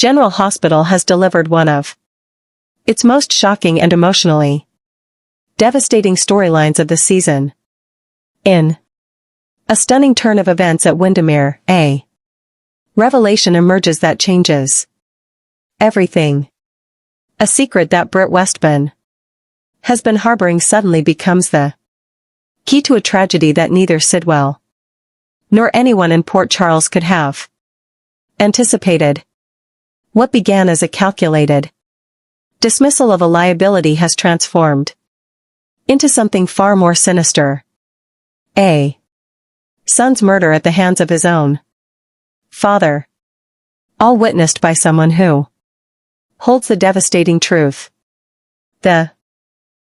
General Hospital has delivered one of its most shocking and emotionally devastating storylines of the season. In a stunning turn of events at Windermere, a revelation emerges that changes everything. A secret that Britt Westman has been harboring suddenly becomes the key to a tragedy that neither Sidwell nor anyone in Port Charles could have anticipated. What began as a calculated dismissal of a liability has transformed into something far more sinister. A son's murder at the hands of his own father. All witnessed by someone who holds the devastating truth. The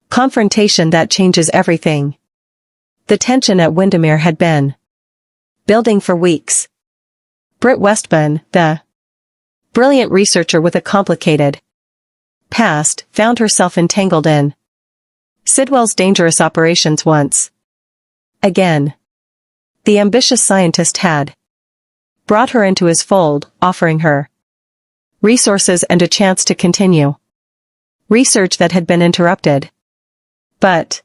confrontation that changes everything. The tension at Windermere had been building for weeks. Britt Westman, the brilliant researcher with a complicated past, found herself entangled in Sidwell's dangerous operations once again. The ambitious scientist had brought her into his fold, offering her resources and a chance to continue research that had been interrupted. But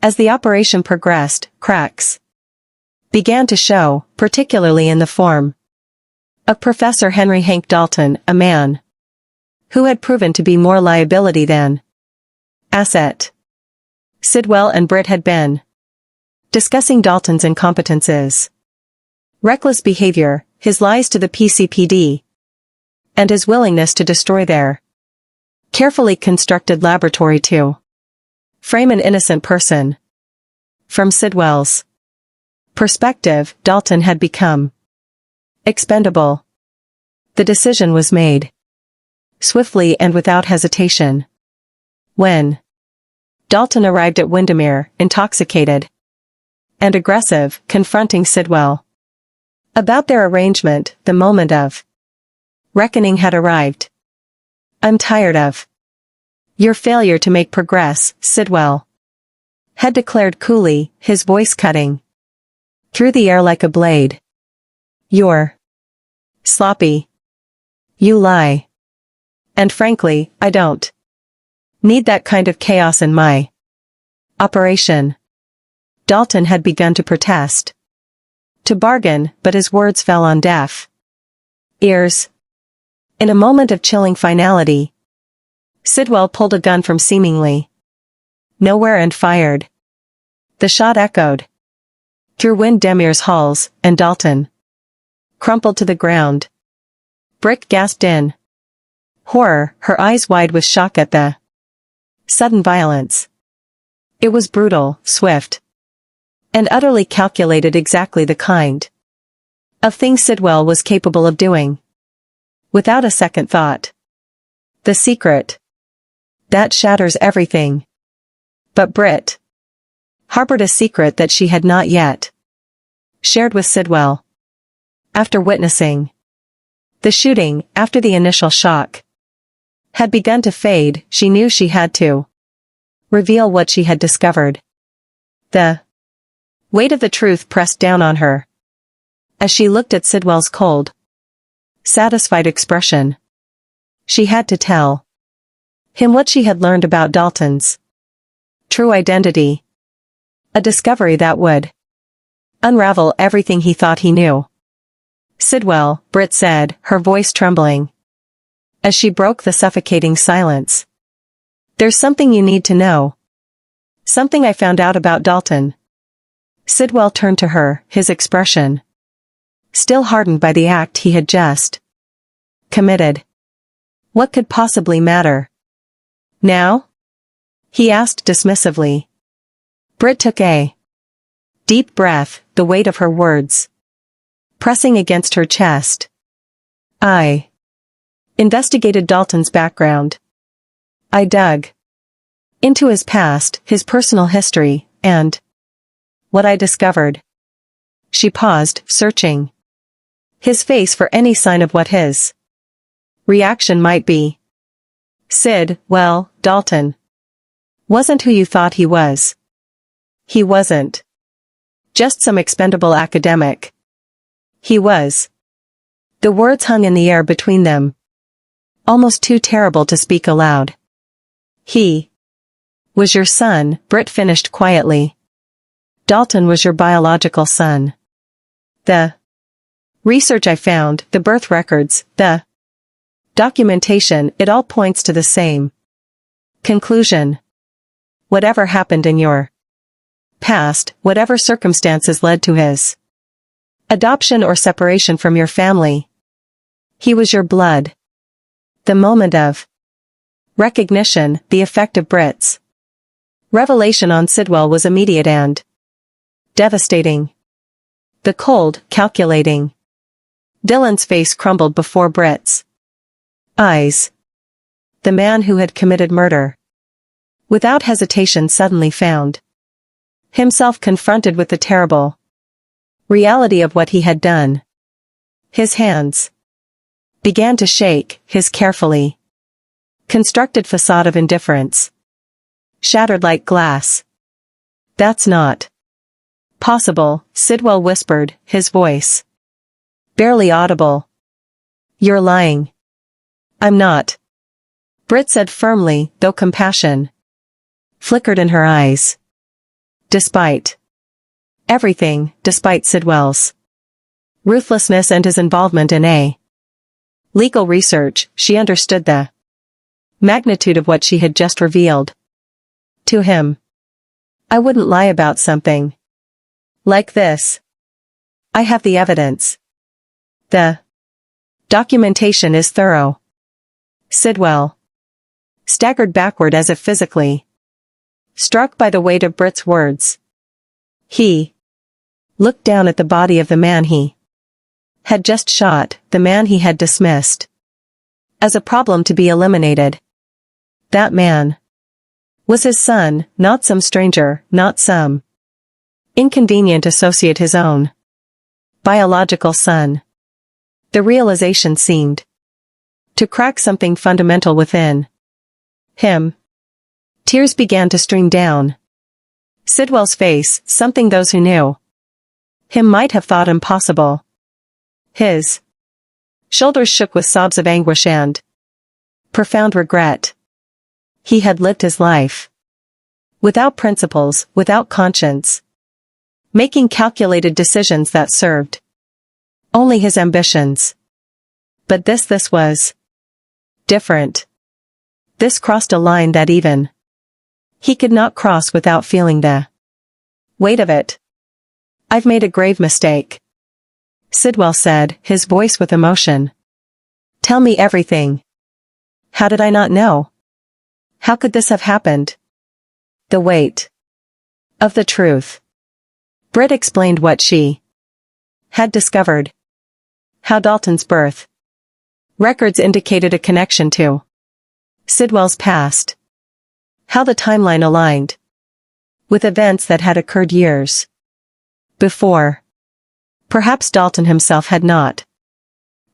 as the operation progressed, cracks began to show, particularly in the form of Professor Henry Hank Dalton, a man who had proven to be more liability than asset. Sidwell and Britt had been discussing Dalton's incompetences, reckless behavior, his lies to the PCPD, and his willingness to destroy their carefully constructed laboratory to frame an innocent person. From Sidwell's perspective, Dalton had become expendable. The decision was made swiftly and without hesitation. When Dalton arrived at Windermere, intoxicated and aggressive, confronting Sidwell about their arrangement, the moment of reckoning had arrived. "I'm tired of your failure to make progress," Sidwell had declared coolly, his voice cutting through the air like a blade. "You're sloppy. You lie. And frankly, I don't need that kind of chaos in my operation." Dalton had begun to protest, to bargain, but his words fell on deaf ears. In a moment of chilling finality, Sidwell pulled a gun from seemingly nowhere and fired. The shot echoed through Windermere's halls, and Dalton crumpled to the ground. Britt gasped in horror, her eyes wide with shock at the sudden violence. It was brutal, swift, and utterly calculated, exactly the kind of thing Sidwell was capable of doing without a second thought. The secret that shatters everything. But Britt harbored a secret that she had not yet shared with Sidwell. After witnessing the shooting, after the initial shock had begun to fade, she knew she had to reveal what she had discovered. The weight of the truth pressed down on her as she looked at Sidwell's cold, satisfied expression. She had to tell him what she had learned about Dalton's true identity. A discovery that would unravel everything he thought he knew. "Sidwell," Britt said, her voice trembling as she broke the suffocating silence. "There's something you need to know. Something I found out about Dalton." Sidwell turned to her, his expression still hardened by the act he had just committed. What could possibly matter now? He asked dismissively. Britt took a deep breath, the weight of her words pressing against her chest. "I investigated Dalton's background. I dug into his past, his personal history, and what I discovered." She paused, searching his face for any sign of what his reaction might be. "Sid, well, Dalton wasn't who you thought he was. He wasn't just some expendable academic. He was..." The words hung in the air between them. almost too terrible to speak aloud. He was your son, Britt finished quietly. Dalton was your biological son. The research I found, the birth records, the documentation, it all points to the same conclusion. Whatever happened in your past, whatever circumstances led to his adoption or separation from your family, he was your blood. The moment of recognition, the effect of Britt's revelation on Sidwell was immediate and devastating. The cold, calculating Dylan's face crumbled before Britt's eyes. The man who had committed murder, without hesitation, suddenly found himself confronted with the terrible reality of what he had done. His hands began to shake, his carefully constructed facade of indifference shattered like glass. "That's not possible," Sidwell whispered, his voice barely audible. "You're lying." "I'm not," Britt said firmly, though compassion flickered in her eyes. Despite everything, despite Sidwell's ruthlessness and his involvement in a legal research, she understood the magnitude of what she had just revealed to him. "I wouldn't lie about something like this. I have the evidence. The documentation is thorough." Sidwell staggered backward as if physically struck by the weight of Britt's words. He looked down at the body of the man he had just shot, the man he had dismissed as a problem to be eliminated. That man was his son, not some stranger, not some inconvenient associate, his own biological son. The realization seemed to crack something fundamental within him. Tears began to stream down Sidwell's face, something those who knew him might have thought impossible. His shoulders shook with sobs of anguish and profound regret. He had lived his life without principles, without conscience, making calculated decisions that served only his ambitions. But this was different. This crossed a line that even he could not cross without feeling the weight of it. "I've made a grave mistake," Sidwell said, his voice with emotion. "Tell me everything. How did I not know? How could this have happened?" The weight of the truth. Britt explained what she had discovered. How Dalton's birth records indicated a connection to Sidwell's past. How the timeline aligned with events that had occurred years before. Perhaps Dalton himself had not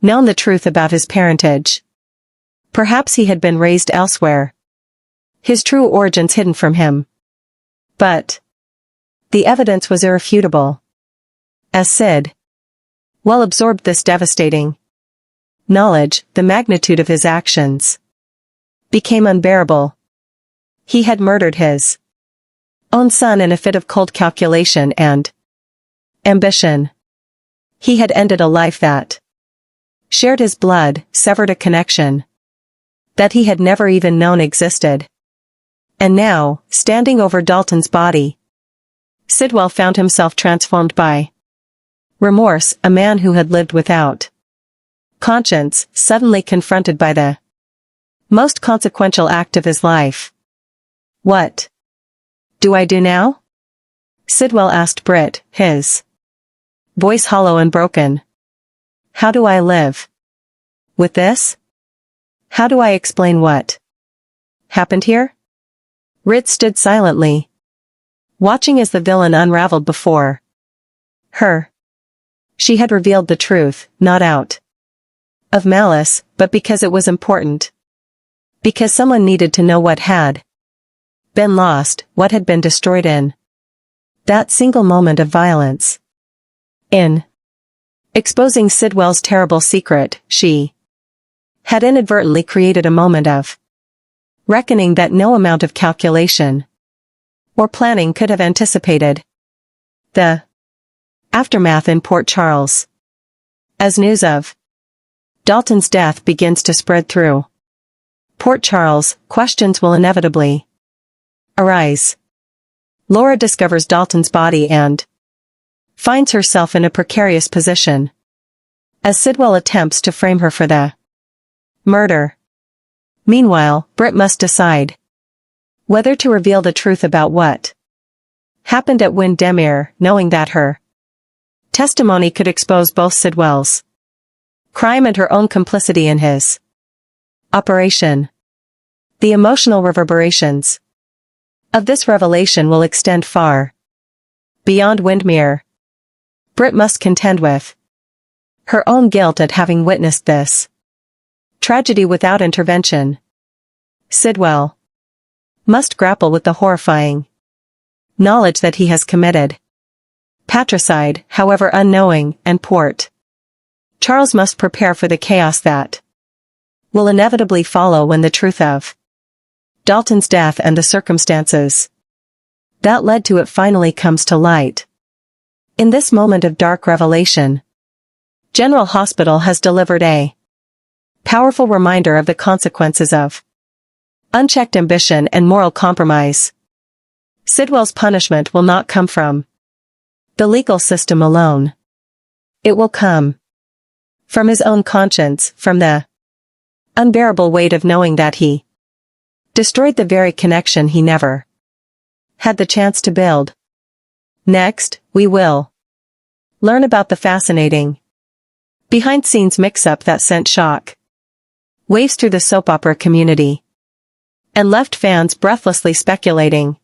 known the truth about his parentage. Perhaps he had been raised elsewhere, his true origins hidden from him. But the evidence was irrefutable. As Sid well absorbed this devastating knowledge, the magnitude of his actions became unbearable. He had murdered his own son in a fit of cold calculation and ambition. He had ended a life that shared his blood, severed a connection that he had never even known existed. And now, standing over Dalton's body, Sidwell found himself transformed by remorse, a man who had lived without conscience, suddenly confronted by the most consequential act of his life. "What do I do now?" Sidwell asked Britt, his voice hollow and broken. "How do I live with this? How do I explain what happened here?" Britt stood silently, watching as the villain unraveled before her. She had revealed the truth, not out of malice, but because it was important. Because someone needed to know what had been lost, what had been destroyed in that single moment of violence. In exposing Sidwell's terrible secret, she had inadvertently created a moment of reckoning that no amount of calculation or planning could have anticipated. The aftermath in Port Charles. As news of Dalton's death begins to spread through Port Charles, questions will inevitably arise. Laura discovers Dalton's body and finds herself in a precarious position as Sidwell attempts to frame her for the murder. Meanwhile, Britt must decide whether to reveal the truth about what happened at Windermere, knowing that her testimony could expose both Sidwell's crime and her own complicity in his operation. The emotional reverberations of this revelation will extend far beyond Windermere. Britt must contend with her own guilt at having witnessed this tragedy without intervention. Sidwell must grapple with the horrifying knowledge that he has committed patricide, however unknowing, and Port Charles must prepare for the chaos that will inevitably follow when the truth of Dalton's death and the circumstances that led to it finally comes to light. In this moment of dark revelation, General Hospital has delivered a powerful reminder of the consequences of unchecked ambition and moral compromise. Sidwell's punishment will not come from the legal system alone. It will come from his own conscience, from the unbearable weight of knowing that he destroyed the very connection he never had the chance to build. Next, we will learn about the fascinating behind-scenes mix-up that sent shock waves through the soap opera community and left fans breathlessly speculating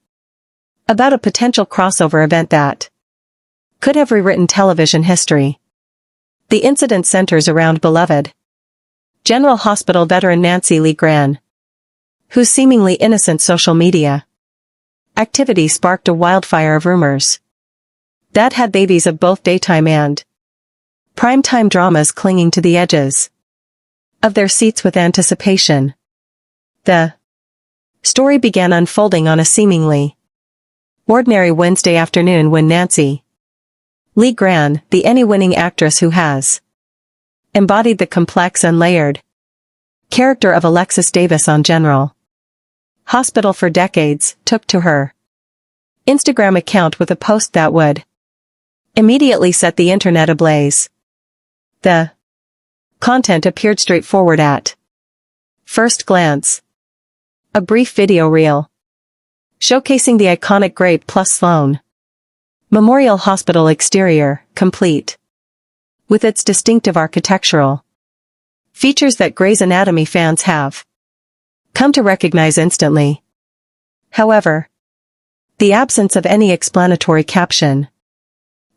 about a potential crossover event that could have rewritten television history. The incident centers around beloved General Hospital veteran Nancy Lee Gran, whose seemingly innocent social media activity sparked a wildfire of rumors that had babies of both daytime and primetime dramas clinging to the edges of their seats with anticipation. The story began unfolding on a seemingly ordinary Wednesday afternoon when Nancy Lee Gran, the Emmy-winning actress who has embodied the complex and layered character of Alexis Davis on General Hospital for decades, took to her Instagram account with a post that would immediately set the internet ablaze. The content appeared straightforward at first glance. A brief video reel showcasing the iconic Great Plus Sloan Memorial Hospital exterior, complete with its distinctive architectural features that Grey's Anatomy fans have come to recognize instantly. However, the absence of any explanatory caption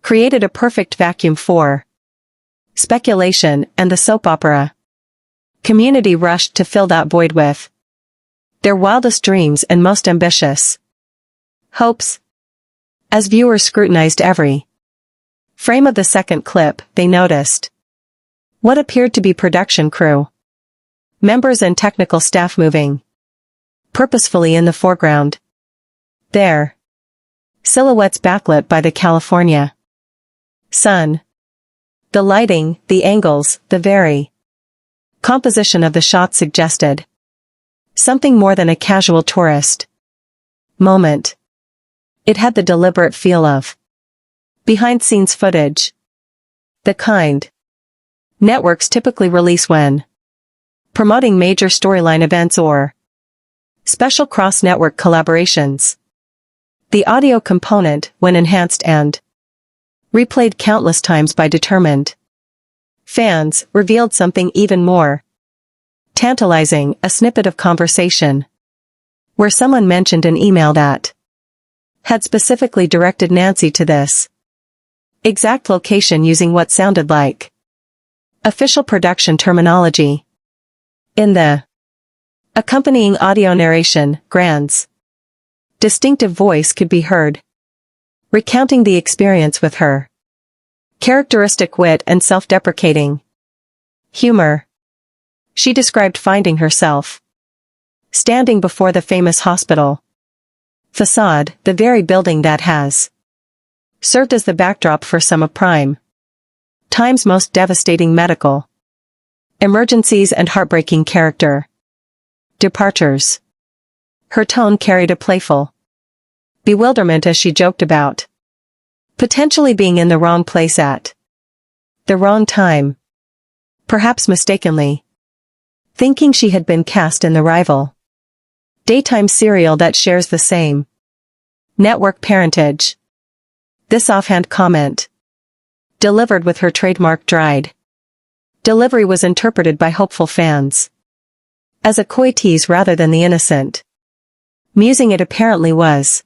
created a perfect vacuum for speculation, and the soap opera community rushed to fill that void with their wildest dreams and most ambitious hopes. As viewers scrutinized every frame of the second clip, they noticed what appeared to be production crew members and technical staff moving purposefully in the foreground, their silhouettes backlit by the California sun. The lighting, the angles, the very composition of the shot suggested something more than a casual tourist moment. It had the deliberate feel of behind-scenes footage, the kind networks typically release when promoting major storyline events or special cross-network collaborations. The audio component, when enhanced and replayed countless times by determined fans, revealed something even more tantalizing, a snippet of conversation where someone mentioned an email that had specifically directed Nancy to this exact location using what sounded like official production terminology. In the accompanying audio narration, Gran's distinctive voice could be heard recounting the experience with her characteristic wit and self-deprecating humor. She described finding herself standing before the famous hospital facade, the very building that has served as the backdrop for some of prime time's most devastating medical emergencies and heartbreaking character departures. Her tone carried a playful bewilderment as she joked about potentially being in the wrong place at the wrong time, perhaps mistakenly thinking she had been cast in the rival daytime serial that shares the same network parentage. This offhand comment, delivered with her trademark dried delivery, was interpreted by hopeful fans as a coy tease rather than the innocent musing it apparently was.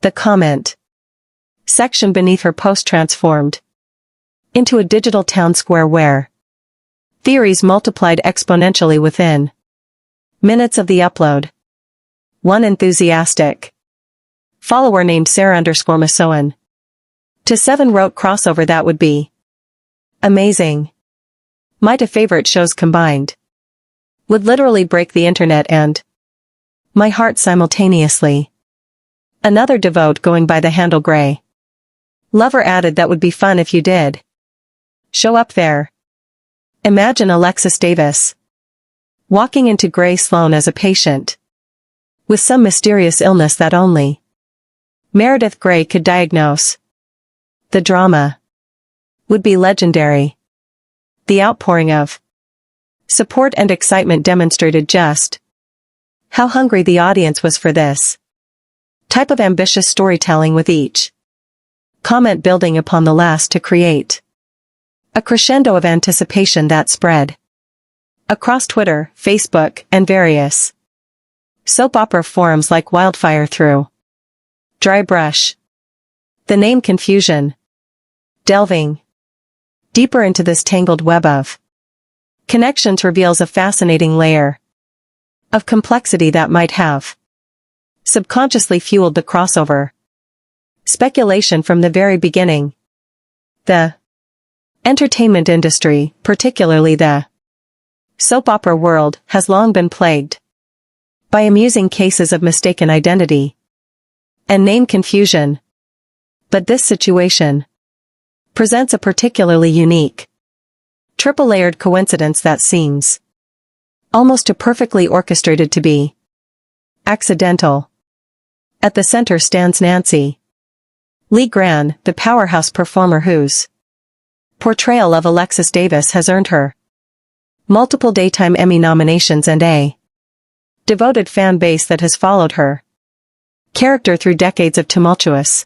The comment section beneath her post transformed into a digital town square where theories multiplied exponentially within minutes of the upload. One enthusiastic follower named Sarah_Masoan to 7 wrote, crossover, that would be amazing. My 2 favorite shows combined would literally break the internet and my heart simultaneously. Another devote going by the handle Grey Lover added, that would be fun if you did show up there. Imagine Alexis Davis walking into Grey Sloan as a patient with some mysterious illness that only Meredith Grey could diagnose. The drama would be legendary. The outpouring of support and excitement demonstrated just how hungry the audience was for this type of ambitious storytelling, with each comment building upon the last to create a crescendo of anticipation that spread across Twitter, Facebook, and various soap opera forums like wildfire. Through dry brush, the name confusion. Delving deeper into this tangled web of connections reveals a fascinating layer of complexity that might have subconsciously fueled the crossover speculation from the very beginning. The entertainment industry, particularly the soap opera world, has long been plagued by amusing cases of mistaken identity and name confusion. But this situation presents a particularly unique, triple-layered coincidence that seems almost too perfectly orchestrated to be accidental. At the center stands Nancy Lee Gran, the powerhouse performer whose portrayal of Alexis Davis has earned her multiple Daytime Emmy nominations and a devoted fan base that has followed her character through decades of tumultuous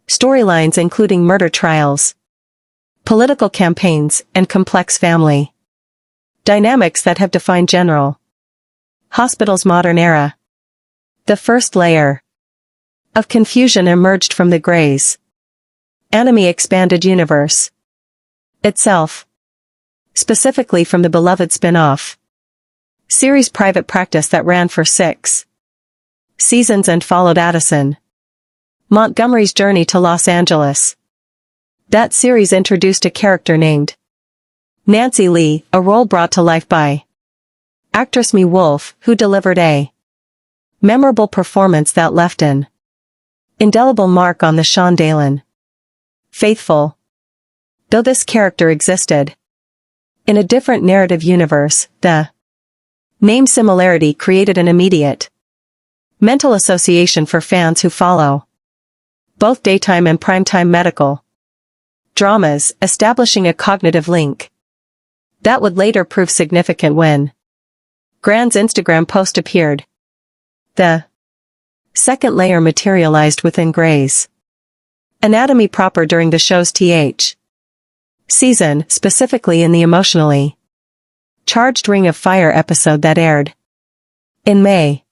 storylines, including murder trials, political campaigns, and complex family dynamics that have defined General Hospital's modern era. The first layer of confusion emerged from the Grey's Anatomy expanded universe itself, specifically from the beloved spin-off series Private Practice that ran for 6 seasons and followed Addison Montgomery's journey to Los Angeles. That series introduced a character named Nancy Lee, a role brought to life by actress Mia Wolf, who delivered a memorable performance that left an indelible mark on the Sean Dalen faithful. Though this character existed in a different narrative universe, the name similarity created an immediate mental association for fans who follow both daytime and primetime medical dramas, establishing a cognitive link that would later prove significant when Gran's Instagram post appeared. The second layer materialized within Grey's Anatomy proper during the show's th season, specifically in the emotionally charged Ring of Fire episode that aired in May.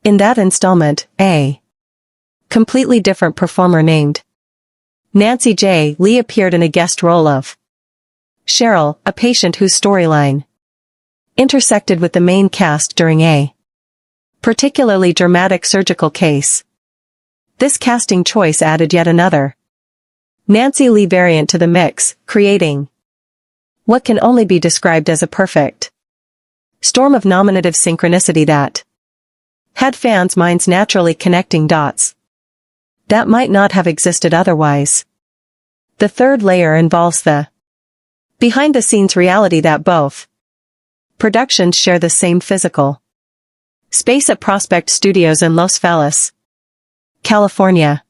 In that installment, a completely different performer named Nancy J. Lee appeared in a guest role of Cheryl, a patient whose storyline intersected with the main cast during a particularly dramatic surgical case. This casting choice added yet another Nancy Lee variant to the mix, creating what can only be described as a perfect Storm of nominative synchronicity that had fans' minds naturally connecting dots that might not have existed otherwise. The third layer involves the behind-the-scenes reality that both productions share the same physical space at Prospect Studios in Los Feliz, California.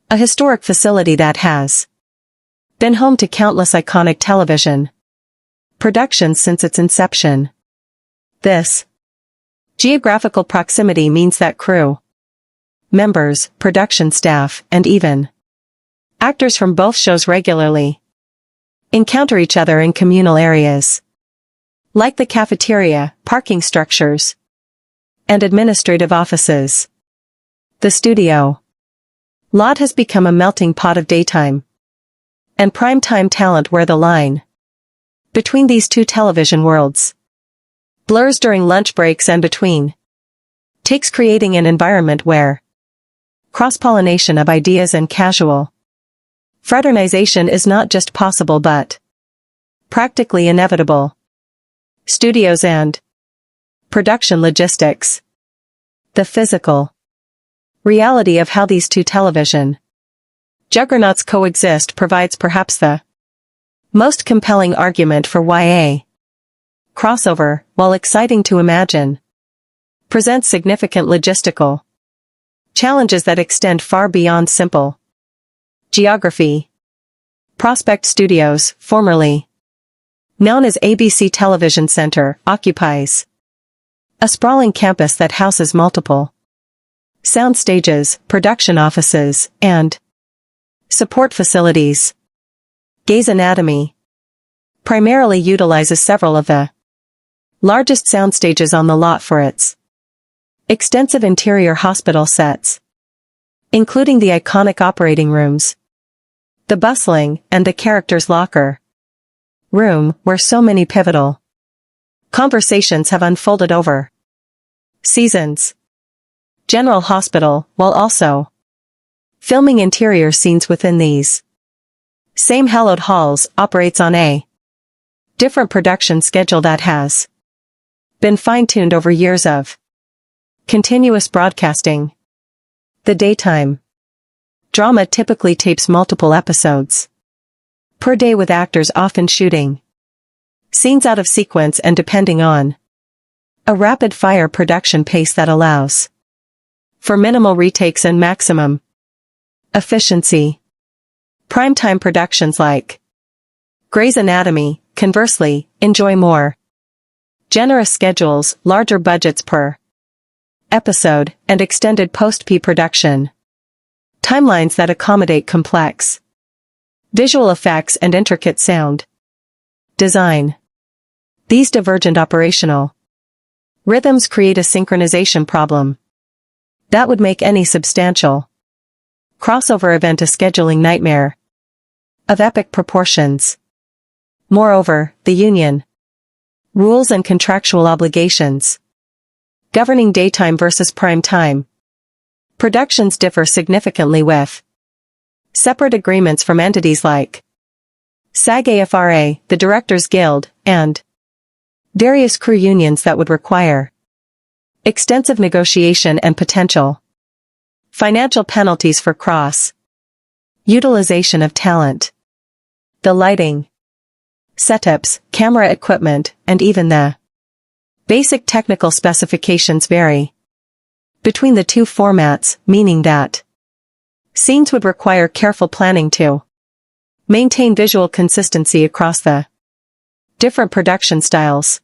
A historic facility that has been home to countless iconic television productions since its inception. This geographical proximity means that crew members, production staff, and even actors from both shows regularly encounter each other in communal areas like the cafeteria, parking structures, and administrative offices. The studio lot has become a melting pot of daytime and primetime talent where the line between these two television worlds blurs during lunch breaks and between takes, creating an environment where cross-pollination of ideas and casual fraternization is not just possible but practically inevitable. Studios and production logistics. The physical reality of how these two television juggernauts coexist provides perhaps the most compelling argument for why a crossover, while exciting to imagine, presents significant logistical challenges that extend far beyond simple geography. Prospect Studios, formerly known as ABC Television Center, occupies a sprawling campus that houses multiple sound stages, production offices, and support facilities. Grey's Anatomy primarily utilizes several of the largest sound stages on the lot for its extensive interior hospital sets, including the iconic operating rooms, the bustling, and the character's locker room, where so many pivotal conversations have unfolded over seasons. General Hospital, while also filming interior scenes within these same hallowed halls, operates on a different production schedule that has been fine-tuned over years of continuous broadcasting. The daytime drama typically tapes multiple episodes per day, with actors often shooting scenes out of sequence and depending on a rapid-fire production pace that allows for minimal retakes and maximum efficiency. Primetime productions like Grey's Anatomy, conversely, enjoy more generous schedules, larger budgets per episode, and extended post-production timelines that accommodate complex visual effects and intricate sound design. These divergent operational rhythms create a synchronization problem that would make any substantial crossover event a scheduling nightmare of epic proportions. Moreover, the union rules and contractual obligations governing daytime versus prime time productions differ significantly, with separate agreements from entities like SAG-AFTRA, the Directors Guild, and various crew unions that would require extensive negotiation and potential financial penalties for cross-utilization of talent. The lighting, setups, camera equipment, and even the basic technical specifications vary between the two formats, meaning that scenes would require careful planning to maintain visual consistency across the different production styles.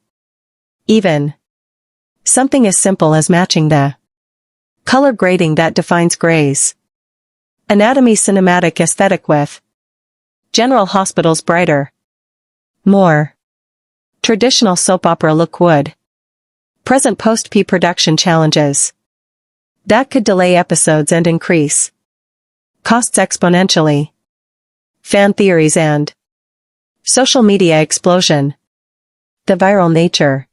Even something as simple as matching the color grading that defines Grey's Anatomy cinematic aesthetic with General Hospital's brighter, more traditional soap opera look would present post-production challenges that could delay episodes and increase costs exponentially. Fan theories and social media explosion. The viral nature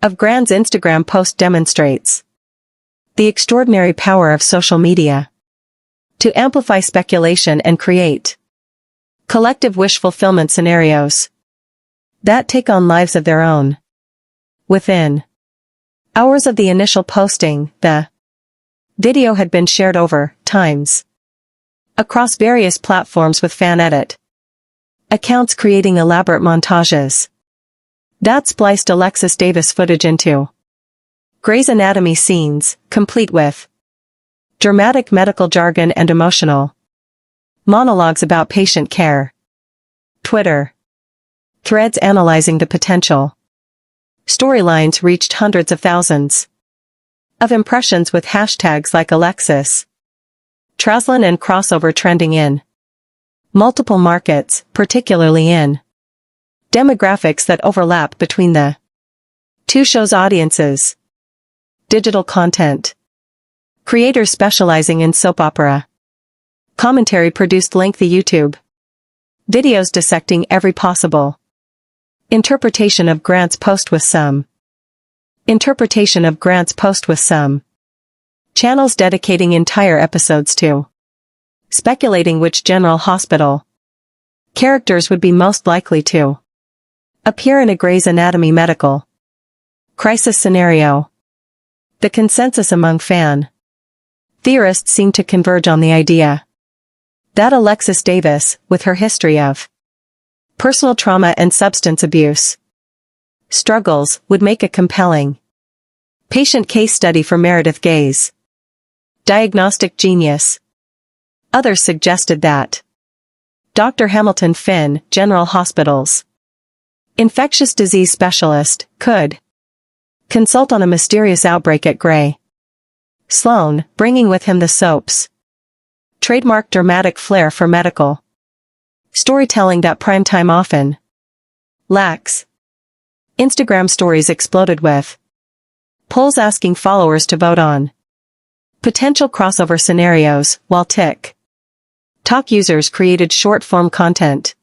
of Grand's Instagram post demonstrates the extraordinary power of social media to amplify speculation and create collective wish fulfillment scenarios that take on lives of their own. Within hours of the initial posting, the video had been shared over times across various platforms with fan edit accounts creating elaborate montages that spliced Alexis Davis footage into Grey's Anatomy scenes, complete with dramatic medical jargon and emotional monologues about patient care. Twitter threads analyzing the potential storylines reached hundreds of thousands of impressions with hashtags like Alexis, Traslin and crossover trending in multiple markets, particularly in demographics that overlap between the two shows' audiences. Digital content creators specializing in soap opera commentary produced lengthy YouTube videos dissecting every possible interpretation of Grant's post with some channels dedicating entire episodes to speculating which general hospital characters would be most likely to appear in a Grey's Anatomy medical crisis scenario. The consensus among fan theorists seemed to converge on the idea that Alexis Davis, with her history of personal trauma and substance abuse struggles, would make a compelling patient case study for Meredith Gay's diagnostic genius. Others suggested that Dr. Hamilton Finn, General Hospital's infectious disease specialist, could consult on a mysterious outbreak at Grey Sloan, bringing with him the soap's trademark dramatic flair for medical storytelling that primetime often lacks. Instagram stories exploded with polls asking followers to vote on potential crossover scenarios, while TikTok users created short-form content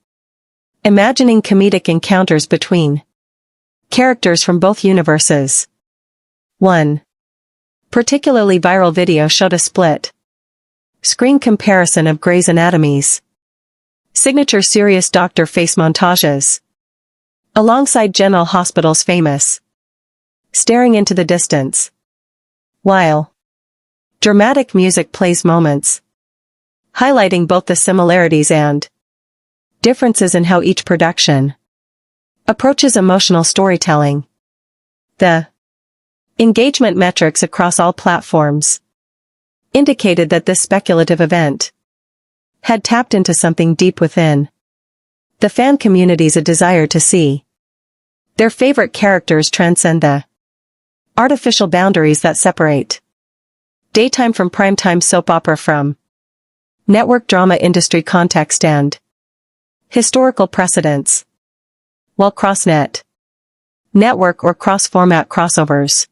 imagining comedic encounters between characters from both universes. One particularly viral video showed a split screen comparison of Grey's Anatomy's signature serious doctor face montages alongside General Hospital's famous staring into the distance while dramatic music plays moments highlighting both the similarities and differences in how each production approaches emotional storytelling. The engagement metrics across all platforms indicated that this speculative event had tapped into something deep within the fan community's a desire to see their favorite characters transcend the artificial boundaries that separate daytime from primetime soap opera from network drama industry context and historical precedents. While cross-net, network or cross-format crossovers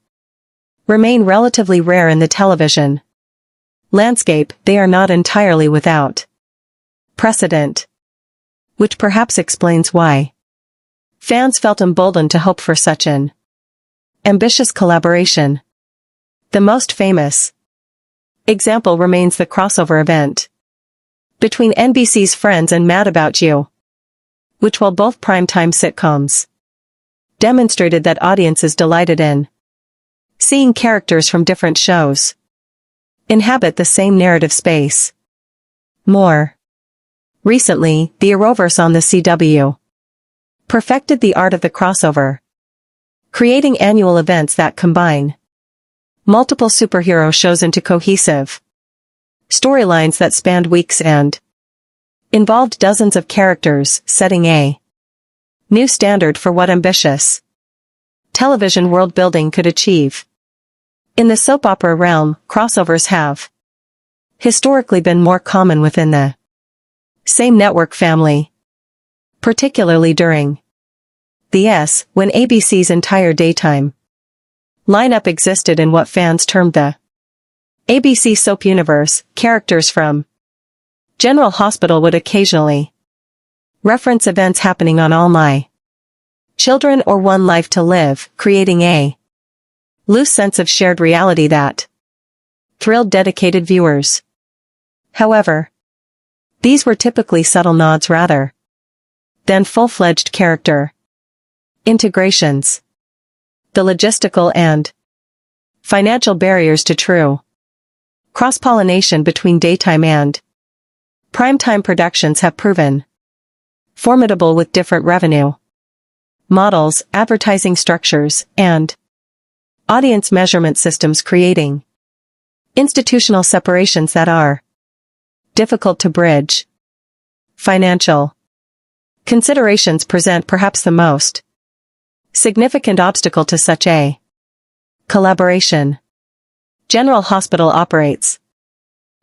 remain relatively rare in the television landscape, they are not entirely without precedent, which perhaps explains why fans felt emboldened to hope for such an ambitious collaboration. The most famous example remains the crossover event between NBC's Friends and Mad About You, which, while both primetime sitcoms, demonstrated that audiences delighted in seeing characters from different shows inhabit the same narrative space. More recently, the Arrowverse on the CW perfected the art of the crossover, creating annual events that combine multiple superhero shows into cohesive storylines that spanned weeks and involved dozens of characters, setting a new standard for what ambitious television world-building could achieve. In the soap opera realm, crossovers have historically been more common within the same network family, particularly during the S, when ABC's entire daytime lineup existed in what fans termed the ABC soap universe. Characters from General Hospital would occasionally reference events happening on All My Children or One Life to Live, creating a loose sense of shared reality that thrilled dedicated viewers. However, these were typically subtle nods rather than full-fledged character integrations. The logistical and financial barriers to true cross-pollination between daytime and primetime productions have proven formidable with different revenue models, advertising structures, and audience measurement systems creating institutional separations that are difficult to bridge. Financial considerations present perhaps the most significant obstacle to such a collaboration. General Hospital operates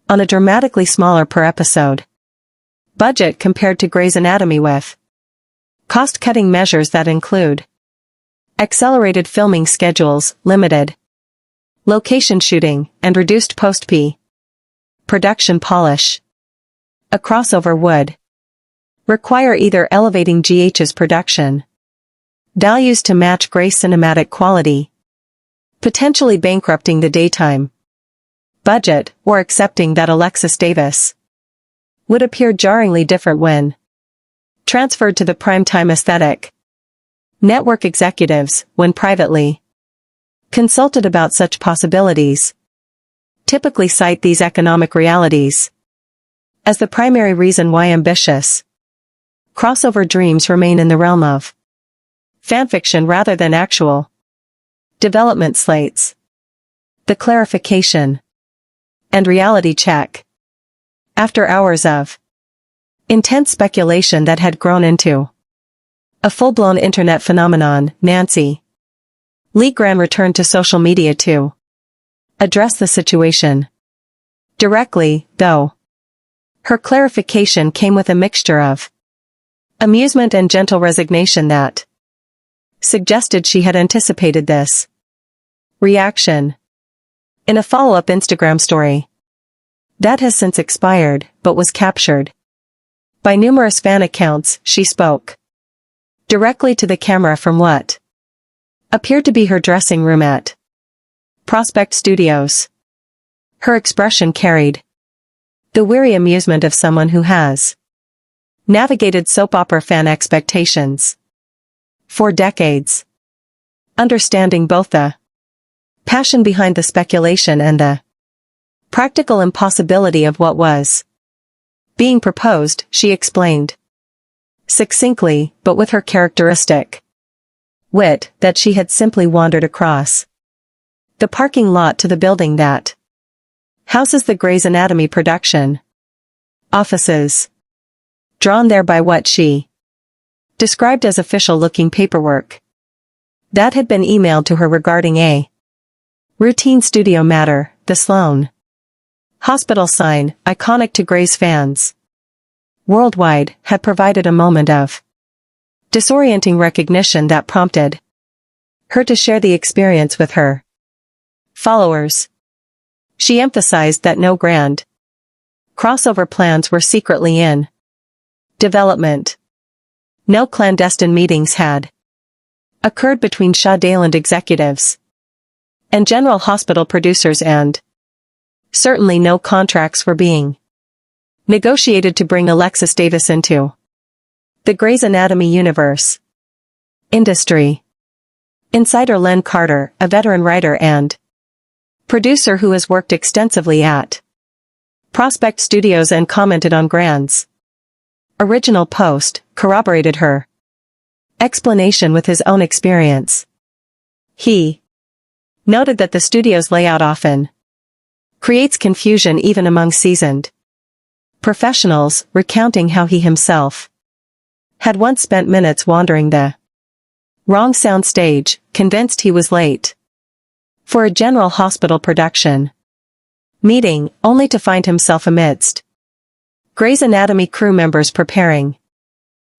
on a dramatically smaller per episode budget compared to Grey's Anatomy, with cost-cutting measures that include accelerated filming schedules, limited location shooting, and reduced post-production polish. A crossover would require either elevating GH's production values to match Grey's cinematic quality, potentially bankrupting the daytime budget, or accepting that Alexis Davis would appear jarringly different when transferred to the primetime aesthetic. Network executives, when privately consulted about such possibilities, typically cite these economic realities as the primary reason why ambitious crossover dreams remain in the realm of fanfiction rather than actual development slates. The clarification and reality check. After hours of intense speculation that had grown into a full-blown internet phenomenon, Nancy Lee Gran returned to social media to address the situation directly, though her clarification came with a mixture of amusement and gentle resignation that suggested she had anticipated this reaction. In a follow-up Instagram story that has since expired but was captured by numerous fan accounts, she spoke directly to the camera from what appeared to be her dressing room at Prospect Studios. Her expression carried the weary amusement of someone who has navigated soap opera fan expectations for decades, understanding both the passion behind the speculation and the practical impossibility of what was being proposed. She explained succinctly, but with her characteristic wit, that she had simply wandered across the parking lot to the building that houses the Grey's Anatomy production offices, drawn there by what she described as official-looking paperwork that had been emailed to her regarding a routine studio matter. The Sloan Hospital sign, iconic to Grey's fans worldwide, had provided a moment of disorienting recognition that prompted her to share the experience with her followers. She emphasized that no grand crossover plans were secretly in development. No clandestine meetings had occurred between Shaw Dayland executives and General Hospital producers, and certainly no contracts were being negotiated to bring Alexis Davis into the Grey's Anatomy universe. Industry insider Len Carter, a veteran writer and producer who has worked extensively at Prospect Studios and commented on Gran's original post, corroborated her explanation with his own experience. He noted that the studio's layout often creates confusion even among seasoned professionals, recounting how he himself had once spent minutes wandering the wrong sound stage, convinced he was late for a General Hospital production meeting, only to find himself amidst Grey's Anatomy crew members preparing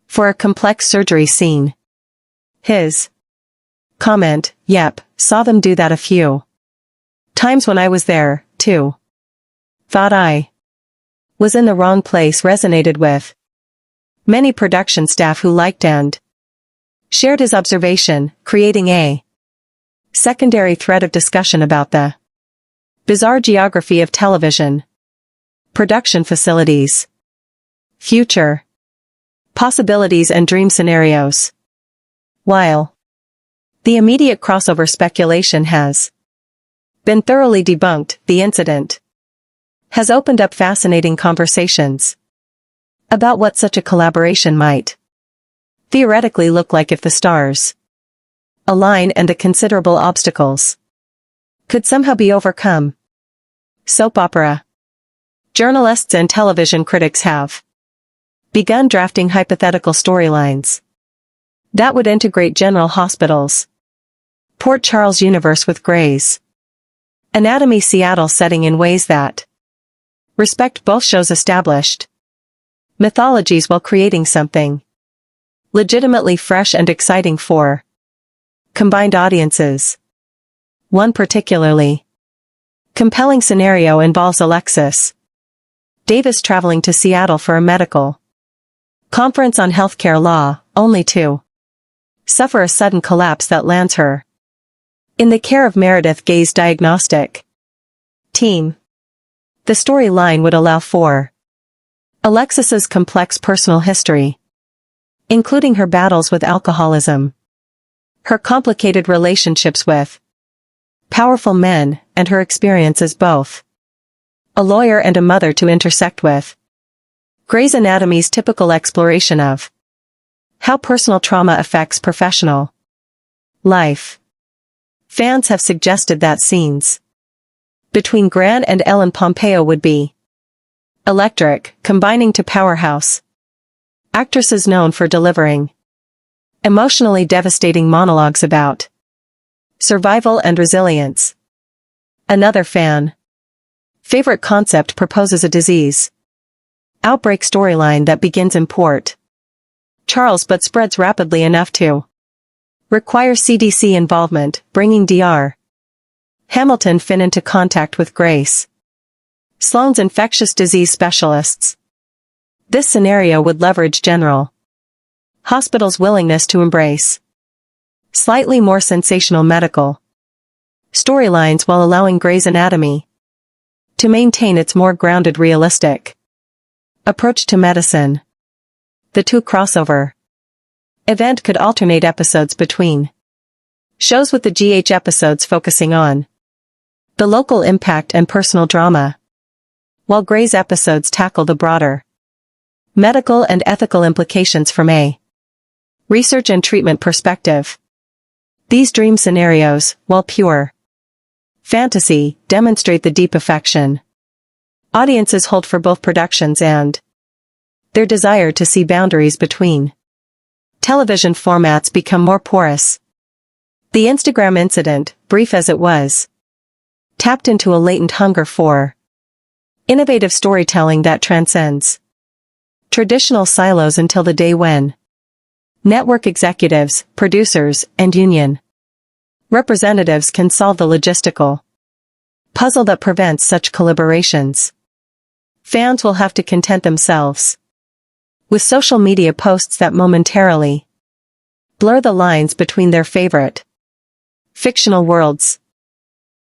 for a complex surgery scene. His comment, "Yep, saw them do that a few times when I was there, too. Thought I was in the wrong place," resonated with many production staff who liked and shared his observation, creating a secondary thread of discussion about the bizarre geography of television production facilities, future possibilities and dream scenarios. While The immediate crossover speculation has been thoroughly debunked. The incident has opened up fascinating conversations about what such a collaboration might theoretically look like if the stars align and the considerable obstacles could somehow be overcome. Soap opera journalists and television critics have begun drafting hypothetical storylines that would integrate General Hospital's Port Charles universe with Grey's Anatomy Seattle setting in ways that respect both shows' established mythologies while creating something legitimately fresh and exciting for combined audiences. One particularly compelling scenario involves Alexis Davis traveling to Seattle for a medical conference on healthcare law, only to suffer a sudden collapse that lands her in the care of Meredith Gay's diagnostic team. The storyline would allow for Alexis's complex personal history, including her battles with alcoholism, her complicated relationships with powerful men, and her experience as both a lawyer and a mother, to intersect with Grey's Anatomy's typical exploration of how personal trauma affects professional life. Fans have suggested that scenes between Grant and Ellen Pompeo would be electric, combining two powerhouse actresses known for delivering emotionally devastating monologues about survival and resilience. Another fan favorite concept proposes a disease outbreak storyline that begins in Port Charles but spreads rapidly enough to require CDC involvement, bringing Dr. Hamilton Finn into contact with Grace Sloan's infectious disease specialists. This scenario would leverage General Hospital's willingness to embrace slightly more sensational medical storylines while allowing Grey's Anatomy to maintain its more grounded, realistic approach to medicine. The two crossover event could alternate episodes between shows, with the GH episodes focusing on the local impact and personal drama, while Grey's episodes tackle the broader medical and ethical implications from a research and treatment perspective. These dream scenarios, while pure fantasy, demonstrate the deep affection audiences hold for both productions and their desire to see boundaries between television formats become more porous. The Instagram incident, brief as it was, tapped into a latent hunger for innovative storytelling that transcends traditional silos until the day when network executives, producers, and union representatives can solve the logistical puzzle that prevents such collaborations. Fans will have to content themselves with social media posts that momentarily blur the lines between their favorite fictional worlds.